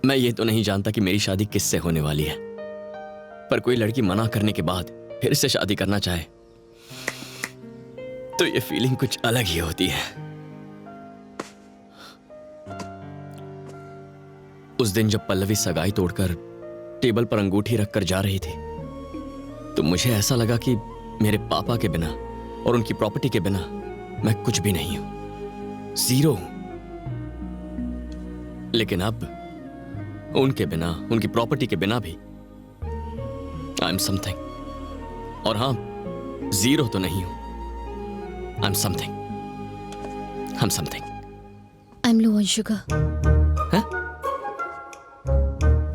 मैं ये तो नहीं जानता कि मेरी शादी किससे होने वाली है, पर कोई लड़की मना करने के बाद फिर से शादी करना चाहे तो ये फीलिंग कुछ अलग ही होती है। उस दिन जब पल्लवी सगाई तोड़कर टेबल पर अंगूठी रखकर जा रही थी तो मुझे ऐसा लगा कि मेरे पापा के बिना और उनकी प्रॉपर्टी के बिना मैं कुछ भी नहीं हूं, जीरो हूं। लेकिन अब उनके बिना, उनकी प्रॉपर्टी के बिना भी आई एम समथिंग। और हां, जीरो तो नहीं हूं, I am something. I am something. I am low on sugar.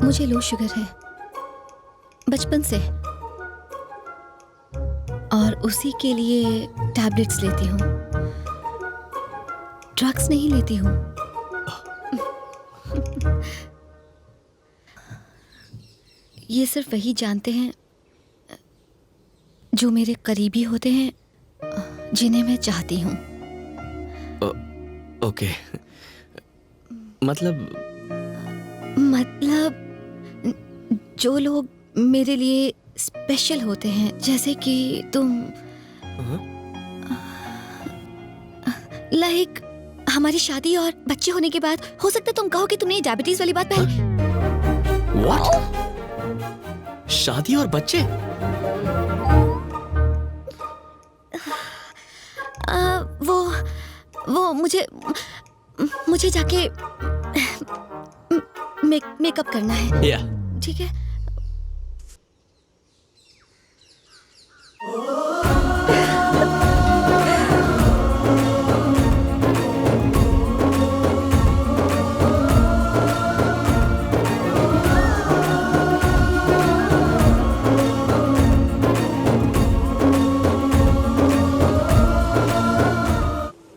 मुझे लो शुगर है बचपन से, और उसी के लिए टैबलेट्स लेती हूँ, ड्रग्स नहीं लेती हूँ। ये सिर्फ वही जानते हैं जो मेरे करीबी होते हैं, जिन्हें मैं चाहती हूँ। ओके, मतलब जो लोग मेरे लिए स्पेशल होते हैं, जैसे कि तुम। लाइक हमारी शादी और बच्चे होने के बाद हो सकता है तुम कहो कि तुमने डायबिटीज वाली बात पहले। व्हाट? शादी और बच्चे? वो मुझे जाके मेकअप करना है। या ठीक है।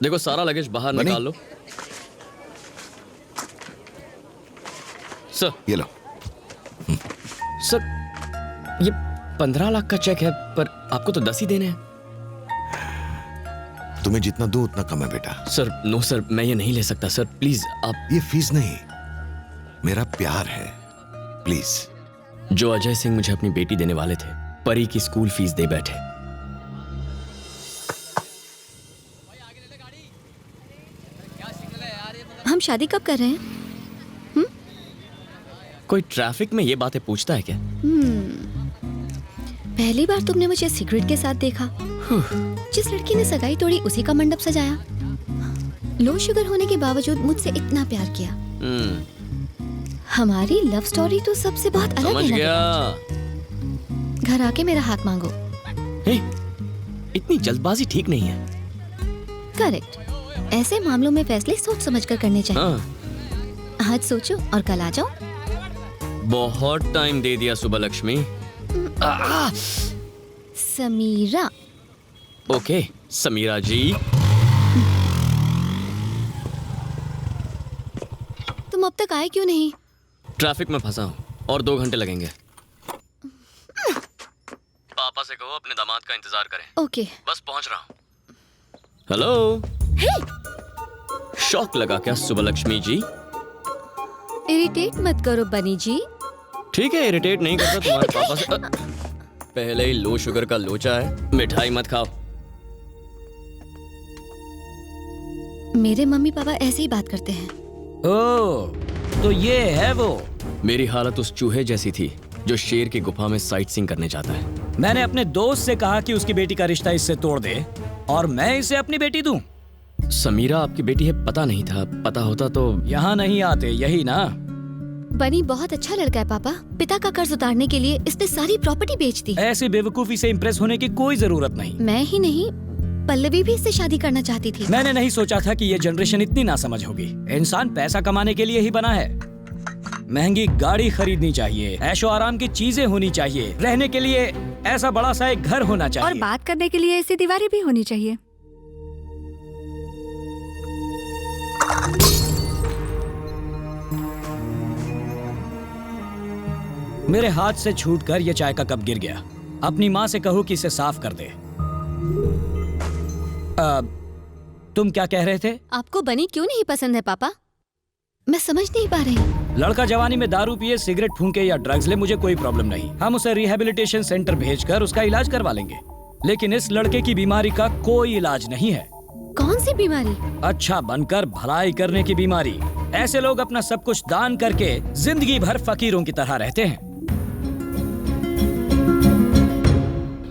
देखो, सारा लगेज बाहर निकाल लो। सर, ये लो। सर, ये 15 लाख का चेक है, पर आपको तो 10 ही देने हैं। तुम्हें जितना दो उतना कम है बेटा। सर, नो सर, मैं ये नहीं ले सकता सर, प्लीज आप। ये फीस नहीं, मेरा प्यार है, प्लीज। जो अजय सिंह मुझे अपनी बेटी देने वाले थे, परी की स्कूल फीस दे बैठे। हम शादी कब कर रहे हैं? कोई ट्रैफिक में ये बातें पूछता है क्या? पहली बार तुमने मुझे सिगरेट के साथ देखा। जिस लड़की ने सगाई तोड़ी उसी का मंडप सजाया। लो शुगर होने के बावजूद मुझसे इतना प्यार किया। हमारी लव स्टोरी तो सबसे बहुत अलग है। समझ गया। घर आके मेरा हाथ मांगो। इतनी जल्दबाजी ठीक नहीं है। करेक्ट। ऐसे मामलों में फैसले सोच समझकर करने चाहिए। आज सोचो और कल आ जाओ। बहुत टाइम दे दिया सुबह लक्ष्मी। समीरा। ओके समीरा जी। तुम अब तक आए क्यों नहीं? ट्रैफिक में फंसा हूँ और 2 घंटे लगेंगे। पापा से कहो अपने दामाद का इंतजार करें। ओके। बस पहुंच रहा हूँ। हेलो। शौक लगा क्या सुबह लक्ष्मी जी? इरिटेट मत करो बनी जी। ठीक है, इरिटेट नहीं करता तुम्हारे पापा से। पहले ही लो शुगर का लोचा है, मिठाई मत खाओ। मेरे मम्मी पापा ऐसे ही बात करते हैं। ओह, तो ये है वो। मेरी हालत उस चूहे जैसी थी जो शेर की गुफा में साइट सीइंग करने जाता है। मैंने अपने दोस्त से कहा कि उसकी बेटी का रिश्ता इससे तोड़ दे और मैं इसे अपनी बेटी दूं। समीरा आपकी बेटी है, पता नहीं था। पता होता तो यहाँ नहीं आते, यही ना? बनी बहुत अच्छा लड़का है पापा। पिता का कर्ज उतारने के लिए इसने सारी प्रॉपर्टी बेच दी। ऐसी बेवकूफी से इम्प्रेस होने की कोई जरूरत नहीं। मैं ही नहीं, पल्लवी भी इससे शादी करना चाहती थी। मैंने नहीं सोचा था कि ये जनरेशन इतनी नासमझ होगी। इंसान पैसा कमाने के लिए ही बना है। महंगी गाड़ी खरीदनी चाहिए, ऐशो आराम की चीजें होनी चाहिए, रहने के लिए ऐसा बड़ा सा एक घर होना चाहिए, और बात करने के लिए ऐसी दीवारें भी होनी चाहिए। मेरे हाथ से छूटकर ये चाय का कप गिर गया। अपनी माँ से कहो कि इसे साफ कर दे। तुम क्या कह रहे थे? आपको बनी क्यों नहीं पसंद है पापा? मैं समझ नहीं पा रही। लड़का जवानी में दारू पिए, सिगरेट फूंके या ड्रग्स ले, मुझे कोई प्रॉब्लम नहीं। हम उसे रिहेबिलिटेशन सेंटर भेजकर उसका इलाज करवा लेंगे। लेकिन इस लड़के की बीमारी का कोई इलाज नहीं है। कौन सी बीमारी? अच्छा बनकर भलाई करने की बीमारी। ऐसे लोग अपना सब कुछ दान करके जिंदगी भर फकीरों की तरह रहते हैं।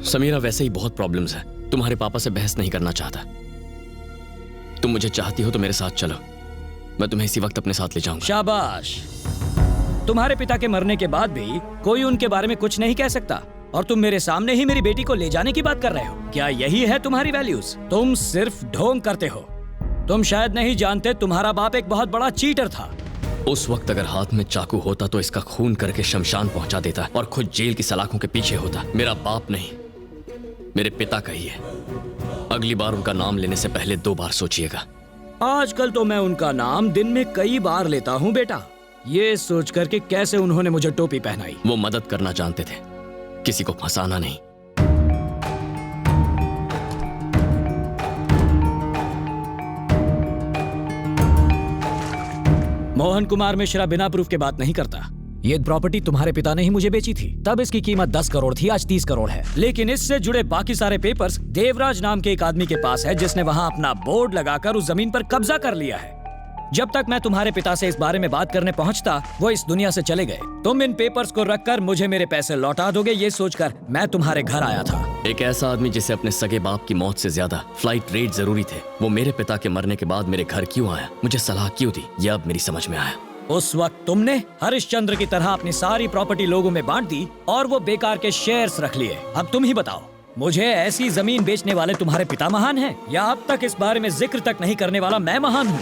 समीरा, वैसे ही बहुत प्रॉब्लम्स है। तुम्हारे पापा से बहस नहीं करना चाहता। तुम मुझे चाहती हो तो मेरे साथ चलो, मैं तुम्हें इसी वक्त अपने साथ ले जाऊंगा। शाबाश। तुम्हारे पिता के मरने के बाद भी कोई उनके बारे में कुछ नहीं कह सकता, और तुम मेरे सामने ही मेरी बेटी को ले जाने की बात कर रहे हो। क्या यही है तुम्हारी वैल्यूज? तुम सिर्फ ढोंग करते हो। तुम शायद नहीं जानते, तुम्हारा बाप एक बहुत बड़ा चीटर था। उस वक्त अगर हाथ में चाकू होता तो इसका खून करके शमशान पहुंचा देता और खुद जेल की सलाखों के पीछे होता। मेरा बाप नहीं, मेरे पिता का ही है। अगली बार उनका नाम लेने से पहले 2 बार सोचिएगा। आजकल तो मैं उनका नाम दिन में कई बार लेता हूँ बेटा, ये सोच कर के कैसे उन्होंने मुझे टोपी पहनाई। वो मदद करना जानते थे, किसी को फंसाना नहीं। मोहन कुमार मिश्रा बिना प्रूफ के बात नहीं करता। ये प्रॉपर्टी तुम्हारे पिता ने ही मुझे बेची थी, तब इसकी कीमत 10 करोड़ थी, आज 30 करोड़ है। लेकिन इससे जुड़े बाकी सारे पेपर्स देवराज नाम के एक आदमी के पास है, जिसने वहाँ अपना बोर्ड लगाकर उस जमीन पर कब्जा कर लिया है। जब तक मैं तुम्हारे पिता से इस बारे में बात करने पहुंचता, वो इस दुनिया से चले गए। तुम इन पेपर्स को रखकर मुझे मेरे पैसे लौटा दोगे, ये सोचकर मैं तुम्हारे घर आया था। एक ऐसा आदमी जिसे अपने सगे बाप की मौत से ज्यादा फ्लाइट रेट जरूरी थे, वो मेरे पिता के मरने के बाद मेरे घर क्यों आया, मुझे सलाह क्यों दी, यह अब मेरी समझ में आया। उस वक्त तुमने हरिश्चंद्र की तरह अपनी सारी प्रॉपर्टी लोगों में बांट दी और वो बेकार के शेयर्स रख लिए। अब तुम ही बताओ, मुझे ऐसी जमीन बेचने वाले तुम्हारे पिता महान हैं, या अब तक इस बारे में जिक्र तक नहीं करने वाला मैं महान हूँ?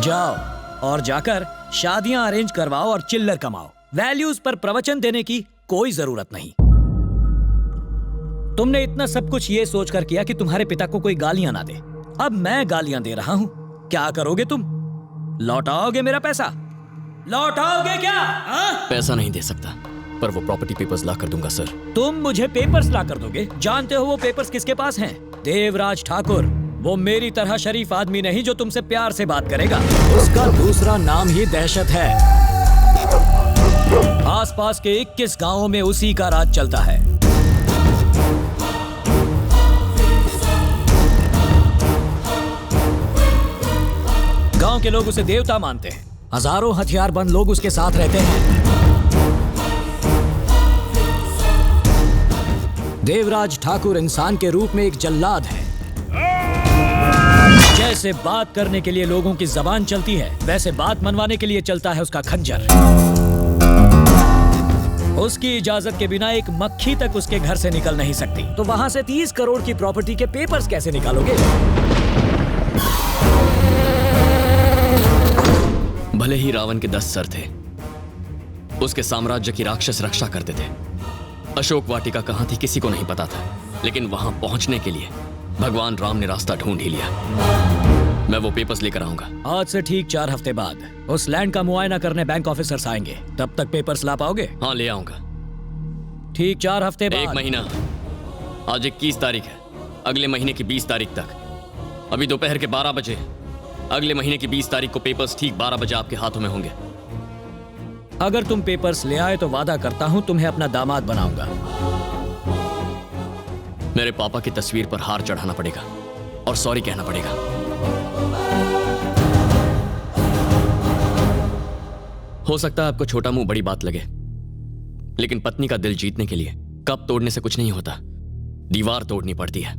जाओ और जाकर शादियां अरेंज करवाओ और चिल्लर कमाओ। वैल्यूज पर प्रवचन देने की कोई जरूरत नहीं। तुमने इतना सब कुछ ये सोचकर किया कि तुम्हारे पिता को कोई गालियां ना दे। अब मैं गालियां दे रहा हूं, क्या करोगे तुम? लौटाओगे मेरा पैसा? लौटाओगे क्या? पैसा नहीं दे सकता, पर वो प्रॉपर्टी पेपर्स ला कर दूंगा सर। तुम मुझे पेपर्स ला कर दोगे? जानते हो वो पेपर्स किसके पास हैं? देवराज ठाकुर। वो मेरी तरह शरीफ आदमी नहीं जो तुमसे प्यार से बात करेगा। उसका दूसरा नाम ही दहशत है। आसपास के 21 गांवों में उसी का राज चलता है। गांव के लोग उसे देवता मानते हैं। हजारों हथियारबंद लोग उसके साथ रहते हैं। देवराज ठाकुर इंसान के रूप में एक जल्लाद है। जैसे बात करने के लिए लोगों की जबान चलती है, वैसे बात मनवाने के लिए चलता है उसका खंजर। उसकी इजाजत के बिना एक मक्खी तक उसके घर से निकल नहीं सकती। तो वहां से 30 करोड़ की प्रॉपर्टी के पेपर्स कैसे निकालोगे? भले ही रावण के 10 सर थे, उसके साम्राज्य की राक्षस रक्षा करते थे। अशोक वाटिका कहां थी किसी को नहीं पता था, लेकिन वहां पहुंचने के लिए भगवान राम ने रास्ता ढूंढ ही लिया। मैं वो पेपर्स लेकर आऊंगा। आज से ठीक 4 हफ्ते बाद उस लैंड का मुआयना करने बैंक ऑफिसर्स आएंगे। तब तक पेपर्स ला पाओगे? हाँ, ले आऊंगा। ठीक 4 हफ्ते बाद। 1 महीना। आज 21 तारीख है, अगले महीने की 20 तारीख तक। अभी दोपहर के 12 बजे। अगले महीने की 20 तारीख को पेपर्स ठीक 12 बजे आपके हाथों में होंगे। अगर तुम पेपर्स ले आए तो वादा करता हूं तुम्हें अपना दामाद बनाऊंगा। मेरे पापा की तस्वीर पर हार चढ़ाना पड़ेगा और सॉरी कहना पड़ेगा। हो सकता है आपको छोटा मुंह बड़ी बात लगे, लेकिन पत्नी का दिल जीतने के लिए कप तोड़ने से कुछ नहीं होता, दीवार तोड़नी पड़ती है।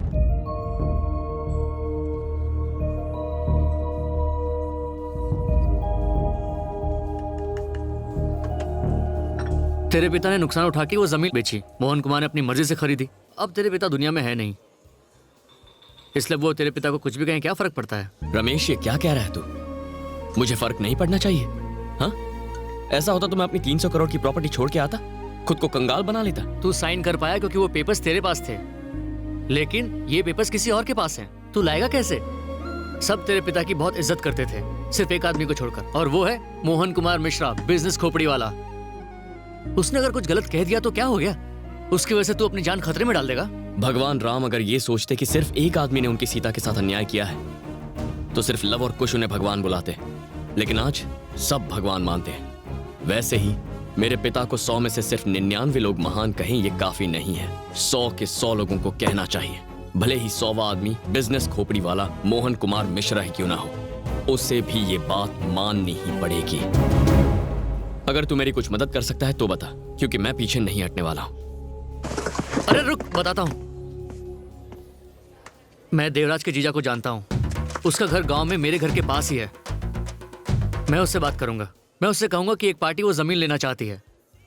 तेरे पिता ने नुकसान उठा के वो जमीन बेची, मोहन कुमार ने अपनी मर्जी से खरीदी। अब तेरे पिता दुनिया में है नहीं, इसलिए वो तेरे पिता को कुछ भी कहें क्या फर्क पड़ता है? रमेश, ये क्या कह रहा है तू? मुझे फर्क नहीं पड़ना चाहिए? हाँ, ऐसा होता तो मैं अपनी 300 करोड़ की प्रॉपर्टी छोड़ के आता, खुद को कंगाल बना लेता। तू साइन कर पाया क्योंकि वो पेपर्स तेरे पास थे, लेकिन ये पेपर्स किसी और के पास हैं। तू लाएगा कैसे? सब तेरे पिता की बहुत इज्जत करते थे, सिर्फ एक आदमी को छोड़कर, और वो है मोहन कुमार मिश्रा, बिजनेस खोपड़ी वाला। उसने अगर कुछ गलत कह दिया तो क्या हो गया? उसकी वजह से तू अपनी जान खतरे में डाल देगा? भगवान राम अगर ये सोचते कि सिर्फ एक आदमी ने उनकी सीता के साथ अन्याय किया है, तो सिर्फ लव और कुश उन्हें भगवान बुलाते, लेकिन आज सब भगवान मानते हैं। वैसे ही मेरे पिता को 100 में से सिर्फ 99 लोग महान कहें ये काफी नहीं है। 100 के 100 लोगों को कहना चाहिए, भले ही 100वां आदमी बिजनेस खोपड़ी वाला मोहन कुमार मिश्रा ही क्यों ना हो, उसे भी ये बात माननी ही पड़ेगी। अगर तू मेरी कुछ मदद कर सकता है तो बता, क्योंकि मैं पीछे नहीं हटने वाला हूं। अरे रुक, बताता हूँ। मैं देवराज के जीजा को जानता हूँ। उसका घर गांव में मेरे घर के पास ही है। मैं उससे बात करूंगा। मैं उससे कहूंगा कि एक पार्टी वो जमीन लेना चाहती है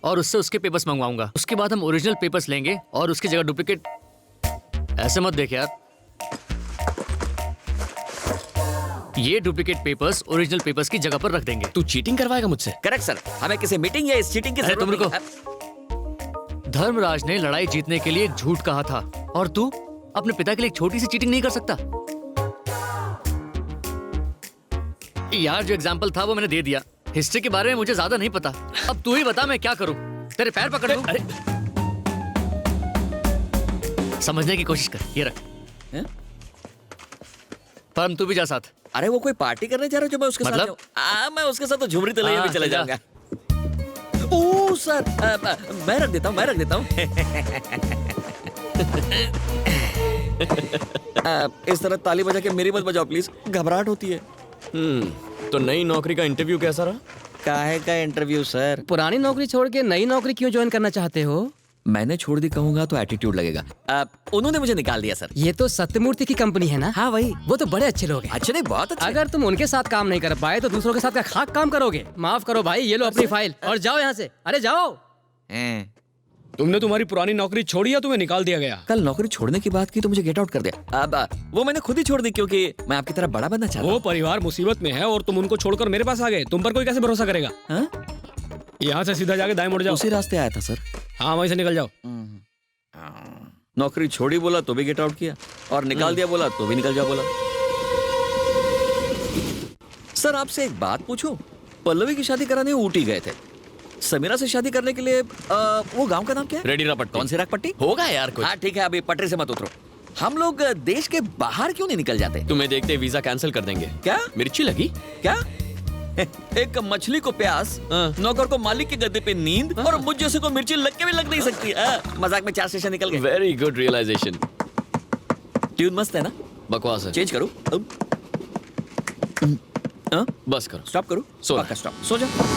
और उससे उसके पेपर्स मंगवाऊंगा। उसके बाद हम ओरिजिनल पेपर्स लेंगे और उसकी जगह डुप्लीकेट। ऐसे मत देख यार, ये डुप्लीकेट पेपर्स ओरिजिनल पेपर्स की जगह पर रख देंगे। तू चीटिंग करवाएगा मुझसे? करेक्ट सर, हमें किसी मीटिंग या इस चीटिंग की अरे जरूरत तुम रुको। नहीं है। धर्मराज ने लड़ाई जीतने के लिए एक झूठ कहा था और तू अपने पिता के लिए एक छोटी सी चीटिंग नहीं कर सकता? यार जो एग्जाम्पल था वो मैंने दे दिया। हिस्ट्री के बारे में मुझे ज्यादा नहीं पता। अब तू ही बता मैं क्या करूं? तेरे पैर पकड़ लूं? अरे समझने की कोशिश कर, ये रख। हैं? परम तू भी जा साथ। अरे वो कोई पार्टी करने जा रहा है जो मैं उसके मतलब? साथ जाऊं? मैं उसके साथ तो झुमरी तलैया हाँ, भी चले जा। जाऊंगा। ओह सर, मैं रख देता हूँ, मैं रख देता हूँ। इस तरह ताली बजा के मेरी मत बजाओ प्लीज, घबराहट होती है। तो नई नौकरी का इंटरव्यू कैसा रहा? काहे का इंटरव्यू सर? पुरानी नौकरी छोड़ के नई नौकरी क्यों ज्वाइन करना चाहते हो? मैंने छोड़ दी कहूंगा तो एटीट्यूड लगेगा। उन्होंने मुझे निकाल दिया सर। ये तो सत्यमूर्ति की कंपनी है ना? हाँ वही। वो तो बड़े अच्छे लोग हैं। अच्छे नहीं, बहुत अच्छे। अगर तुम उनके साथ काम नहीं कर पाए तो दूसरों के साथ क्या खाक काम करोगे? माफ करो भाई, ये लो अपनी फाइल और जाओ यहाँ से। अरे जाओ। हैं। तुमने तुम्हारी पुरानी नौकरी छोड़ी या तुम्हें निकाल दिया गया? कल नौकरी छोड़ने की बात की तो मुझे गेट आउट कर दिया। अब वो मैंने खुद ही छोड़ दी क्योंकि मैं आपकी तरह बड़ा बनना चाहता वो हूँ। परिवार मुसीबत में है और तुम उनको छोड़कर मेरे पास आ गए। तुम पर कोई कैसे भरोसा करेगा? हाँ? यहाँ से सीधा जाके दाएं मुड़ जाओ। उसी रास्ते आया था सर। हाँ, वहीं से निकल जाओ। नौकरी छोड़ी बोला तो भी गेट आउट किया और निकाल दिया बोला तो भी निकल जाओ बोला। सर आपसे एक बात पूछूं? पल्लवी की शादी कराने ऊटी गए थे। समीरा से शादी करने के लिए वो गांव का नाम क्या है? रेडी रपट कौन सी रागपट्टी? होगा यार कुछ। हाँ ठीक है, अभी पटरी से मत उतरो। हम लोग देश के बाहर क्यों नहीं निकल जाते? तुम्हें देखते वीजा कैंसिल कर देंगे। क्या? मिर्ची लगी? क्या? एक मछली को प्यास, नौकर को मालिक के गद्दे पे नींद और मुझ जैसे को मिर्ची लग के भी लग नहीं सकती। मजाक में 4 स्टेशन निकल गए। Very good realisation. ट्यून मस्त है ना? बकवास है। चेंज करूं? बस करो। स्टॉप करूं? सो जा। स्टॉप। सो जा।